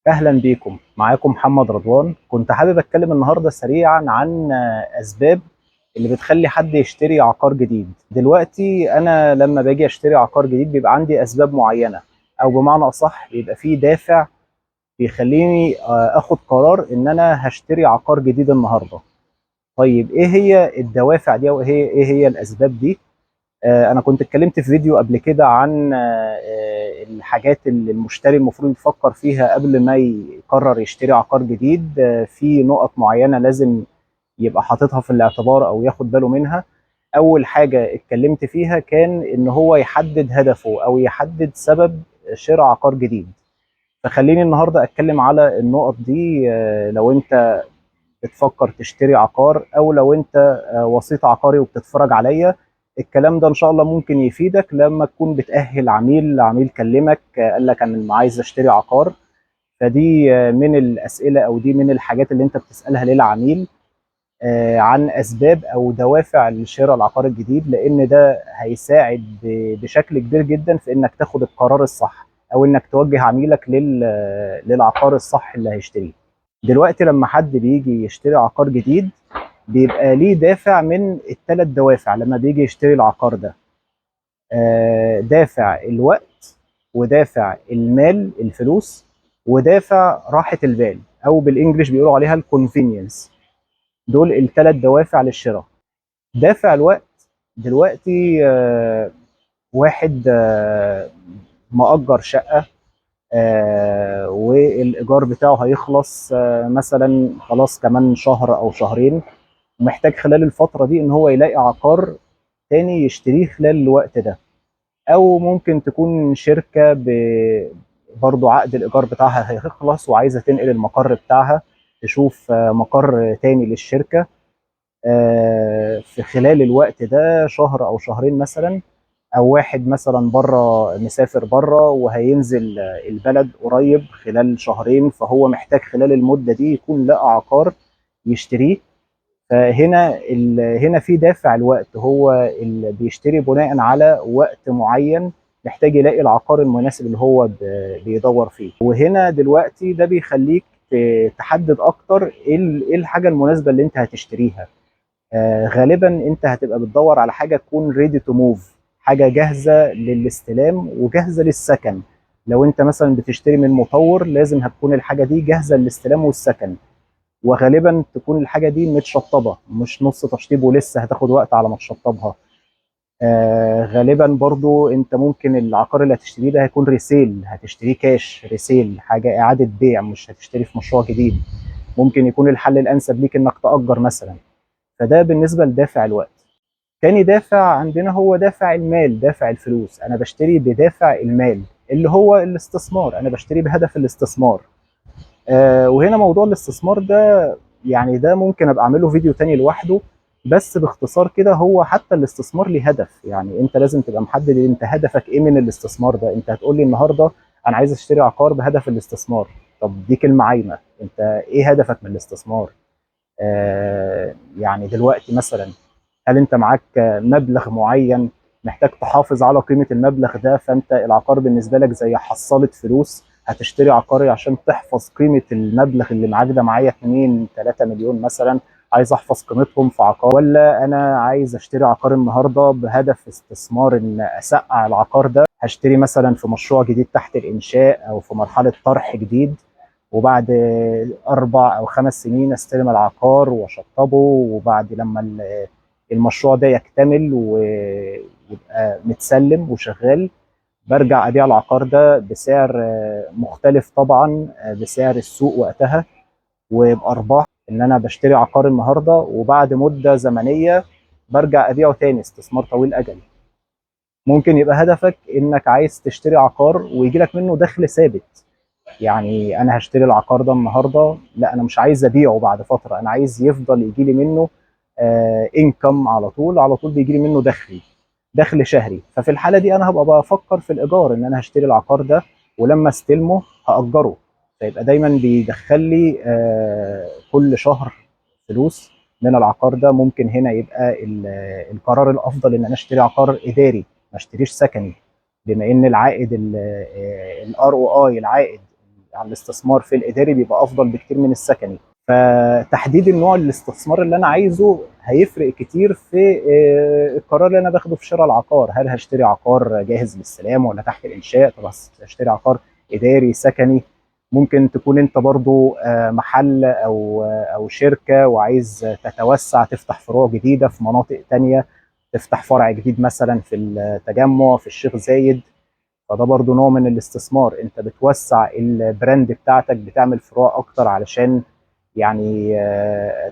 اهلا بيكم. معاكم محمد رضوان. كنت حابب اتكلم النهارده سريعا عن اسباب اللي بتخلي حد يشتري عقار جديد. دلوقتي انا لما باجي اشتري عقار جديد بيبقى عندي اسباب معينه، او بمعنى اصح بيبقى في دافع بيخليني اخد قرار ان انا هشتري عقار جديد النهارده. طيب ايه هي الدوافع دي، او ايه هي الاسباب دي؟ انا كنت اتكلمت في فيديو قبل كده عن الحاجات اللي المشتري المفروض يفكر فيها قبل ما يقرر يشتري عقار جديد. في نقط معينة لازم يبقى حاططها في الاعتبار او ياخد باله منها. اول حاجة اتكلمت فيها كان ان هو يحدد هدفه او يحدد سبب شراء عقار جديد. فخليني النهاردة اتكلم على النقط دي. لو انت بتفكر تشتري عقار، او لو انت وسيط عقاري وبتتفرج عليا، الكلام ده ان شاء الله ممكن يفيدك لما تكون بتأهل عميل كلمك قال لك انا عايز اشتري عقار. فدي من الاسئله، او دي من الحاجات اللي انت بتسالها للعميل عن اسباب او دوافع لشراء العقار الجديد، لان ده هيساعد بشكل كبير جدا في انك تاخد القرار الصح، او انك توجه عميلك للعقار الصح اللي هيشتريه. دلوقتي لما حد بيجي يشتري عقار جديد بيبقى ليه دافع من الثلاث دوافع لما بيجي يشتري العقار ده. دافع الوقت، ودافع المال الفلوس، ودافع راحة البال، او بالانجلش بيقولوا عليها الكونفينينس. دول الثلاث دوافع للشراء. دافع الوقت، دلوقتي واحد مأجر شقة والايجار بتاعه هيخلص مثلا خلاص كمان شهر او شهرين، ومحتاج خلال الفتره دي ان هو يلاقي عقار تاني يشتريه خلال الوقت ده. او ممكن تكون شركه برضو عقد الايجار بتاعها هيخلص وعايزه تنقل المقر بتاعها، تشوف مقر تاني للشركه في خلال الوقت ده شهر او شهرين مثلا. او واحد مثلا بره، مسافر بره وهينزل البلد قريب خلال شهرين، فهو محتاج خلال المدة دي يكون لقى عقار يشتريه. هنا في دافع الوقت، هو اللي بيشتري بناء على وقت معين، محتاج يلاقي العقار المناسب اللي هو بيدور فيه. وهنا دلوقتي ده بيخليك تحدد اكتر إيه الحاجة المناسبة اللي انت هتشتريها. غالبا انت هتبقى بتدور على حاجه تكون ريدي تو موف، حاجه جاهزه للاستلام وجاهزه للسكن. لو انت مثلا بتشتري من مطور لازم هتكون الحاجه دي جاهزه للاستلام والسكن، وغالبا تكون الحاجه دي متشطبه، مش نص تشطيب ولسه هتاخد وقت على ما تشطبها. غالبا برضو انت ممكن العقار اللي هتشتريه ده هيكون ريسيل، هتشتريه كاش ريسيل، حاجه اعاده بيع، مش هتشتري في مشروع جديد. ممكن يكون الحل الانسب ليك انك تأجر مثلا. فده بالنسبه لدافع الوقت. تاني دافع عندنا هو دافع المال، دافع الفلوس. انا بشتري بدافع المال اللي هو الاستثمار، انا بشتري بهدف الاستثمار. وهنا موضوع الاستثمار ده يعني ده ممكن ابقى اعمله فيديو تاني لوحده. بس باختصار كده، هو حتى الاستثمار ليه هدف. يعني انت لازم تبقى محدد انت هدفك ايه من الاستثمار ده. انت هتقول لي النهارده انا عايز اشتري عقار بهدف الاستثمار، طب دي كلمة عايمة. انت ايه هدفك من الاستثمار؟ يعني دلوقتي مثلا، هل انت معاك مبلغ معين محتاج تحافظ على قيمة المبلغ ده، فانت العقار بالنسبة لك زي حصالة فلوس، هتشتري عقاري عشان تحفظ قيمة المبلغ اللي معاك ده؟ معايا 2 3 مليون مثلا، عايز احفظ قيمتهم في عقار. ولا انا عايز اشتري عقار النهارده بهدف استثمار، ان اسقع العقار ده، هشتري مثلا في مشروع جديد تحت الانشاء او في مرحلة طرح جديد، وبعد 4 أو 5 سنين استلم العقار واشطبه، وبعد لما المشروع ده يكتمل ويبقى متسلم وشغال برجع ابيع العقار ده بسعر مختلف طبعا بسعر السوق وقتها، وبارباح. ان انا بشتري عقار النهارده وبعد مده زمنيه برجع ابيعه تاني، استثمار طويل اجل. ممكن يبقى هدفك انك عايز تشتري عقار ويجي لك منه دخل ثابت. يعني انا هشتري العقار ده النهارده، لا انا مش عايز ابيعه بعد فتره، انا عايز يفضل يجي لي منه انكم على طول، على طول بيجي لي منه دخل شهري. ففي الحاله دي انا هبقى بفكر في الايجار، ان انا هشتري العقار ده ولما استلمه هاجره، فيبقى دايما بيدخل لي كل شهر فلوس من العقار ده. ممكن هنا يبقى القرار الافضل ان انا اشتري عقار اداري، ما اشتريش سكني، بما ان العائد الار او اي، العائد على الاستثمار في الاداري بيبقى افضل بكتير من السكني. فتحديد النوع الاستثمار اللي انا عايزه هيفرق كتير في القرار اللي انا باخده في شراء العقار. هل هشتري عقار جاهز للسلام ولا تحت الانشاء؟ طب هشتري عقار اداري سكني؟ ممكن تكون انت برضو محل او شركة وعايز تتوسع، تفتح فروع جديدة في مناطق تانية، تفتح فرع جديد مثلا في التجمع في الشيخ زايد. فده برضو نوع من الاستثمار، انت بتوسع البراند بتاعتك، بتعمل فروع اكتر علشان يعني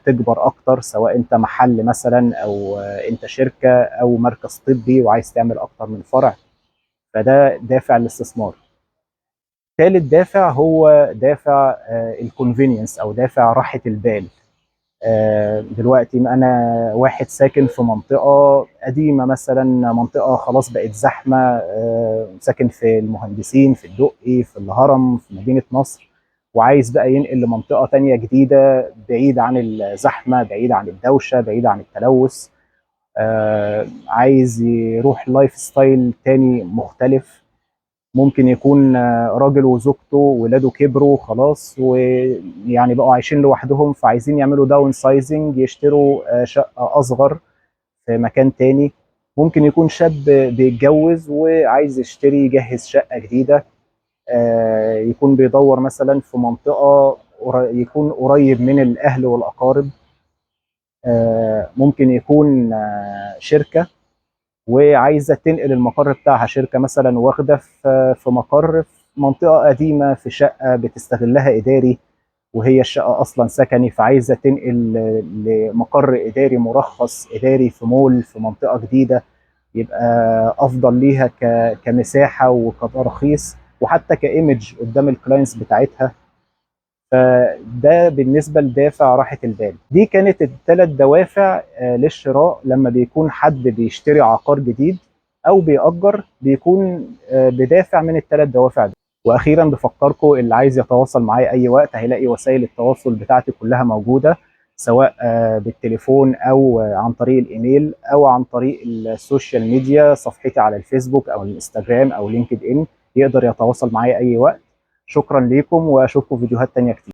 تكبر اكتر، سواء انت محل مثلا او انت شركة او مركز طبي وعايز تعمل اكتر من فرع. فده دافع الاستثمار. ثالث دافع هو دافع الكونفينينس او دافع راحة البال. دلوقتي انا واحد ساكن في منطقه قديمه مثلا، منطقه خلاص بقت زحمه، ساكن في المهندسين في الدقي في الهرم في مدينه نصر، وعايز بقى ينقل لمنطقه تانية جديده بعيد عن الزحمه، بعيد عن الدوشه، بعيد عن التلوث. عايز يروح لايف ستايل تاني مختلف. ممكن يكون راجل وزوجته وولاده كبروا خلاص ويعني بقوا عايشين لوحدهم، فعايزين يعملوا داون سايزنج، يشتروا شقة أصغر في مكان تاني. ممكن يكون شاب بيتجوز وعايز يشتري يجهز شقة جديدة، يكون بيدور مثلا في منطقة يكون قريب من الأهل والأقارب. ممكن يكون شركة وعايزه تنقل المقر بتاعها، شركه مثلا واخده في مقر في منطقه قديمه في شقه بتستغلها اداري، وهي الشقه اصلا سكني، فعايزه تنقل لمقر اداري مرخص اداري في مول في منطقه جديده، يبقى افضل ليها كمساحه وكترخيص وحتى كايمج قدام الكلاينتس بتاعتها. فده بالنسبه لدافع راحه البال. دي كانت الثلاث دوافع للشراء لما بيكون حد بيشتري عقار جديد او بيأجر، بيكون بدافع من الثلاث دوافع دي. واخيرا بفكركم اللي عايز يتواصل معايا اي وقت هيلاقي وسائل التواصل بتاعتي كلها موجوده، سواء بالتليفون او عن طريق الايميل او عن طريق السوشيال ميديا، صفحتي على الفيسبوك او الانستجرام او لينكد ان. يقدر يتواصل معايا اي وقت. شكرا ليكم واشوفكم في فيديوهات تانية كتير.